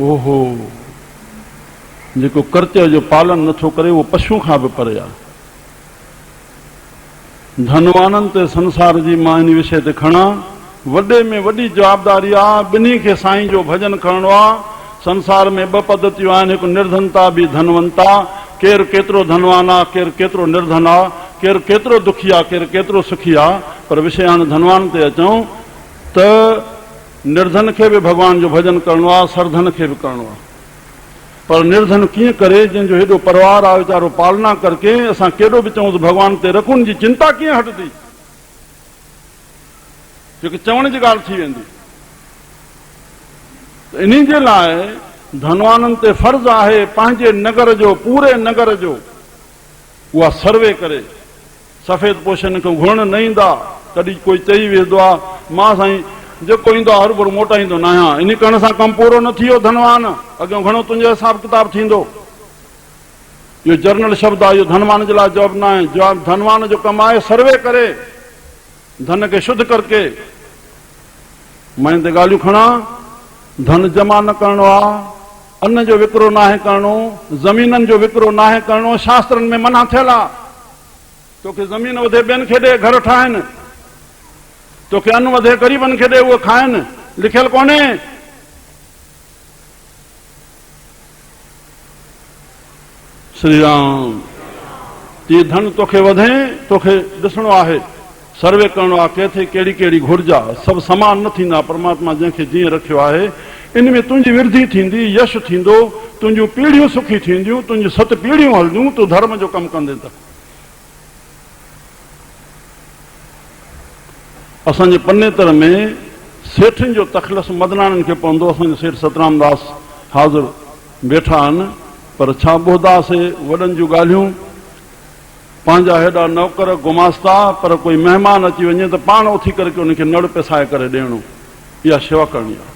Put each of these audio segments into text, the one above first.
ओहो, जेको कर्तव्य जो पालन नथो करे उहो पशु खां बि परे आहे। धनवाननि ते संसार जी मां इन विषय ते खणा, वॾे में वॾी जवाबदारी आहे। ॿिन्ही खे साईं जो भजन करणो आहे। संसार में ॿ पद्धतियूं आहिनि, हिकु निर्धनता ॿी धनवंता। केरु केतिरो धनवान आहे, केरु केतिरो निर्धन आहे, केरु केतिरो दुखी आहे, केरु केतिरो सुखी आहे। पर विषय हाणे धनवान ते अचूं त निर्धन खे बि भॻवान जो भजन करणो आहे, सरधन खे बि करणो आहे। पर निर्धन कीअं करे, जंहिंजो हेॾो परिवार आहे वीचारो पालना करके असां केॾो बि चऊं त भॻवान ते रखूं, जी चिंता कीअं हटंदी, जोकी चवण जी ॻाल्हि थी वेंदी। इन जे लाइ धनवाननि ते फर्ज़ आहे पंहिंजे नगर जो, पूरे नगर जो उहा सर्वे करे। सफ़ेद पोशन खे घुरण न ईंदा। कॾहिं कोई चई वेंदो आहे मां साईं जेको ईंदो आहे हर भुर मोटाईंदो न आहियां, इन करण सां कमु पूरो न थी वियो। धनवान अॻियां घणो तुंहिंजो हिसाब किताब थींदो। इहो जर्नल शब्द आहे, इहो धनवान जे लाइ जवाबु न आहे। जवाबु धनवान जो कमु आहे सर्वे करे, धन खे शुद्ध करके। मां इन ते ॻाल्हियूं खणा, धन जमा न करणो आहे, अन्न जो विकिरो नाहे करणो, ज़मीननि जो विकिरो नाहे करणो। शास्त्रनि में मना थियल आहे। तोखे ज़मीन वधे ॿियनि खे ॾे, घर ठाहिनि, तोखे अन्न वधे ग़रीबनि खे ॾे, उहे खाइनि, लिखियल कोन्हे। श्री राम, ये धन तोखे वधे, तोखे ॾिसणो आहे, सर्वे करणो आहे, किथे कहिड़ी कहिड़ी घुर्ज आहे। सभु समान न थींदा। परमात्मा जंहिंखे जीअं रखियो आहे इन में तुंहिंजी वृद्धि थींदी, यश थींदो, तुंहिंजूं पीढ़ियूं सुखी थींदियूं, तुंहिंजियूं 7 पीढ़ियूं हलंदियूं, तूं धर्म जो कमु कंदे त। असांजे पन्नेतर में सेठनि जो तखलस मदनाननि खे पवंदो। असांजो सेठ सतराम दास हाज़िर वेठा आहिनि, पर छा ॿुधदासीं वॾनि जूं ॻाल्हियूं। पंहिंजा हेॾा नौकर गुमास्ता, पर कोई महिमान अची वञे त पाण उथी करे उनखे नड़ पिसाए करे ॾियणो। इहा शेवा करणी आहे।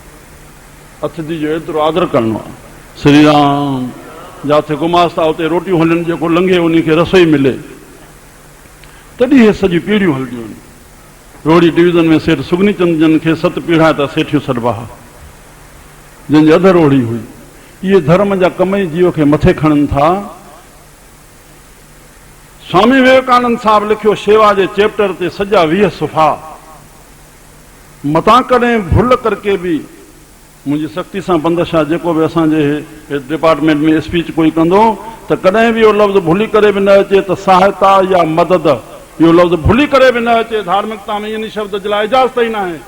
अतिथि जो एतिरो आदर करणो आहे। श्री राम, जिथे गुमास्ता उते रोटियूं हलनि, जेको लंघे उनखे रसोई मिले, तॾहिं हे सॼी पीढ़ियूं हलंदियूं आहिनि। रोहिड़ी डिवीज़न में सेठ सुगनी चंद जन खे 7 पीढ़ा त सेठियूं सॾिबा हुआ, जंहिंजी अध रोहिड़ी हुई। इहे धर्म जा कम ई जीव खे मथे खणनि था। स्वामी विवेकानंद साहब लिखियो शेवा जे चैप्टर ते सॼा 20 सुफ़ा। मतां कॾहिं भुल करके बि मुंहिंजी सख़्ती सां बंदिश आहे, जेको बि असांजे डिपार्टमेंट में स्पीच कोई कंदो त कॾहिं बि इहो लफ़्ज़ भुली करे बि न अचे त सहायता या मदद, इहो लफ़्ज़ भुली करे बि न अचे। धार्मिकता में इन शब्द जे लाइ इजाज़त ई न आहे।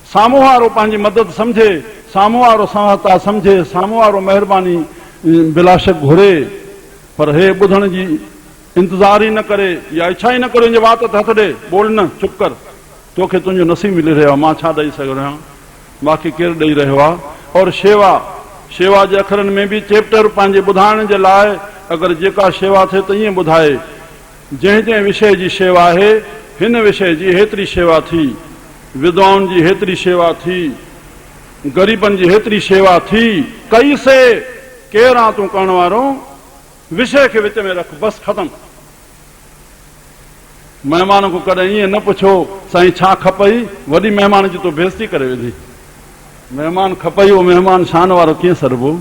साम्हूं वारो पंहिंजी मदद सम्झे, साम्हूं वारो सहायता सम्झे, साम्हूं वारो महिरबानी बिलाशक घुरे, पर हे ॿुधण जी इंतज़ार ई न करे या इच्छा ई न करे, वात ते हथ ॾे, बोल न, चुप कर, तोखे तुंहिंजो नसीब मिली रहियो आहे, मां छा ॾेई सघो आहियां, बाक़ी केरु ॾेई रहियो आहे। और शेवा, शेवा जे अखरनि में बि चैप्टर पंहिंजे ॿुधाइण जे लाइ, अगरि जेका शेवा थिए त ईअं ॿुधाए, जंहिं जंहिं विषय जी शेवा आहे, हिन विषय जी हेतिरी शेवा थी, विधवाउनि जी हेतिरी शेवा थी, ग़रीबनि जी हेतिरी शेवा थी, कई से केरु आहे तूं करण वारो, विषय खे विच में रख, बस ख़तम। महिमान को कॾहिं ईअं न पुछो साईं छा खपई, वॾी महिमान जी तो बेइज़ती करे विधी। महिमान खपई, उहो महिमान शान वारो कीअं सरबो,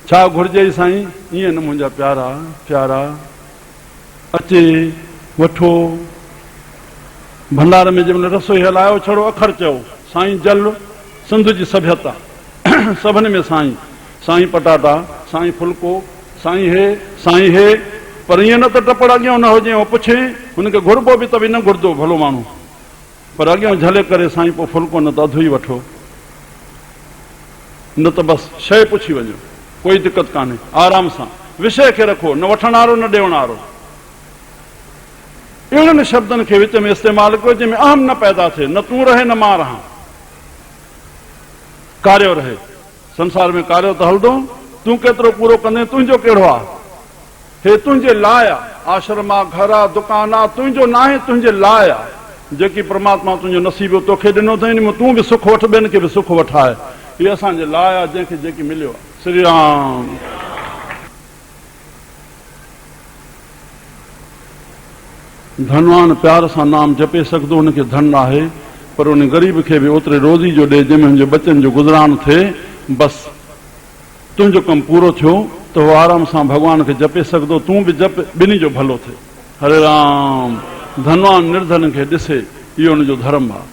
छा घुर्जे साईं, ईअं न मुंहिंजा प्यारा प्यारा, अचे वठो। भंडार में जंहिंमहिल रसोई हलायो, छड़ो अखर चओ, साईं जल, सिंध जी सभ्यता, सभिनी में साईं, साईं पटाटा, साईं फुल्को, साईं हे, साईं हे, पर ईअं न त टपड़ अॻियां न हुजे, उहो पुछे, हुनखे घुरबो बि त बि न घुरंदो भलो माण्हू, पर अॻियां झले करे साईं पोइ फुल्को न त अधु ई वठो, न त बसि शइ पुछी वञो, कोई दिक़त कान्हे, आराम सां विषय खे रखो, न वठण वारो न ॾियण वारो। अहिड़नि शब्दनि खे विच में इस्तेमालु कयो जंहिंमें अहम न पैदा थिए, न तूं रहे न मां रहां, कार्यो रहे। संसार में कार्यो त हलंदो, तूं केतिरो पूरो कंदे, तुंहिंजो कहिड़ो आहे, हे तुंहिंजे लाइ आहे, आश्रम आहे, घर आहे, दुकान आहे, तुंहिंजो न आहे, तुंहिंजे लाइ आहे। जेकी परमात्मा तुंहिंजो नसीबु तोखे ॾिनो अथई, इन में तूं बि सुख वठ, ॿियनि खे बि सुख वठाए, इहे असांजे लाइ आहे, जंहिंखे जेकी मिलियो आहे। श्री राम। धनवान प्यार सां नाम जपे सघंदो, हुनखे धन आहे, पर उन ग़रीब खे बि ओतिरे रोज़ी जो ॾे जंहिंमें हुनजे बचनि जो गुज़रान थिए, बसि तुंहिंजो कमु पूरो थियो त उहो आराम सां भॻवान खे जपे सघंदो, तूं बि जप, ॿिन्ही जो भलो थिए। हरे राम। धनवान निर्धन खे ॾिसे, इहो हुनजो धर्म आहे।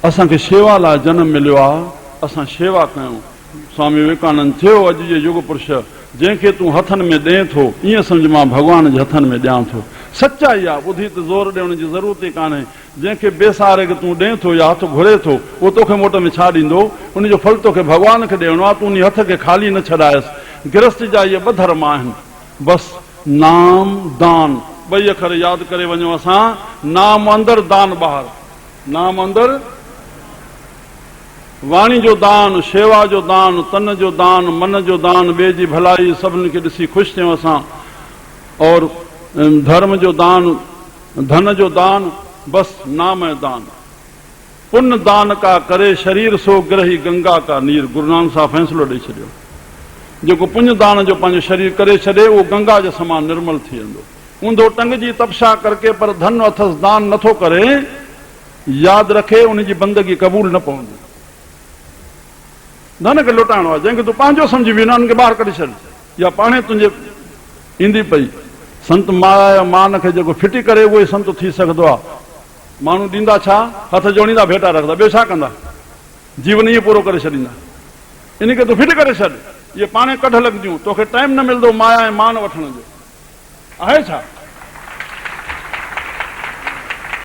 असांखे शेवा लाइ जनम मिलियो आहे, असां शेवा कयूं। स्वामी विवेकानंद थियो अॼु जे युग पुरुष, जंहिंखे तूं हथनि में ॾिए थो ईअं सम्झ मां भॻवान जे हथनि में ॾियां थो। सचाई आहे, ॿुधी त ज़ोर ॾियण जी ज़रूरत ई कान्हे। जंहिंखे बेसहारे खे तूं ॾिए थो या हथ घुरे थो, उहो तोखे मोट में छा ॾींदो? उनजो फल तोखे भॻवान खे ॾियणो आहे। तूं उन हथ खे ख़ाली न छॾायसि। गृहस्थ जा इहे ॿ धर्म आहिनि, बसि नाम दान, ॿई अखर यादि करे वञो असां। नाम अंदरि, दान ॿाहिरि। नाम अंदरि, वाणी जो दान, शेवा जो दान, तन जो दान, मन जो दान, ॿिए जी भलाई, सभिनी खे ॾिसी ख़ुशि थियूं असां। और धर्म जो दान, धन जो दान, बसि नाम ऐं दान। पुण्य दान का करे शरीर सो ग्रही गंगा का नीर। गुरु नानक साहब फ़ैसिलो ॾेई छॾियो, जेको पुण्य दान जो पंहिंजो शरीर करे छॾे उहो गंगा जे समान निर्मल थी वेंदो। ऊंधो टंग जी तपशा करके पर धन अथसि दान नथो करे, यादि रखे उनजी बंदगी क़बूल न पवंदी। धन खे लुटाइणो आहे, जंहिंखे तूं पंहिंजो सम्झी वेंदा उनखे ॿाहिरि कढी छॾ, या पाणे तुंहिंजे ईंदी पई। संत माया मान खे जेको फिटी करे उहो ई संत थी सघंदो आहे। माण्हू ॾींदा छा? हथ जोड़ींदा, भेटा रखंदा, ॿियो छा कंदा? जीवन ईअं पूरो करे छॾींदा। इन खे तूं फिटी करे छॾ, इहे पाणे कढ लॻंदियूं, तोखे टाइम न मिलंदो माया ऐं मान वठण जो। आहे छा?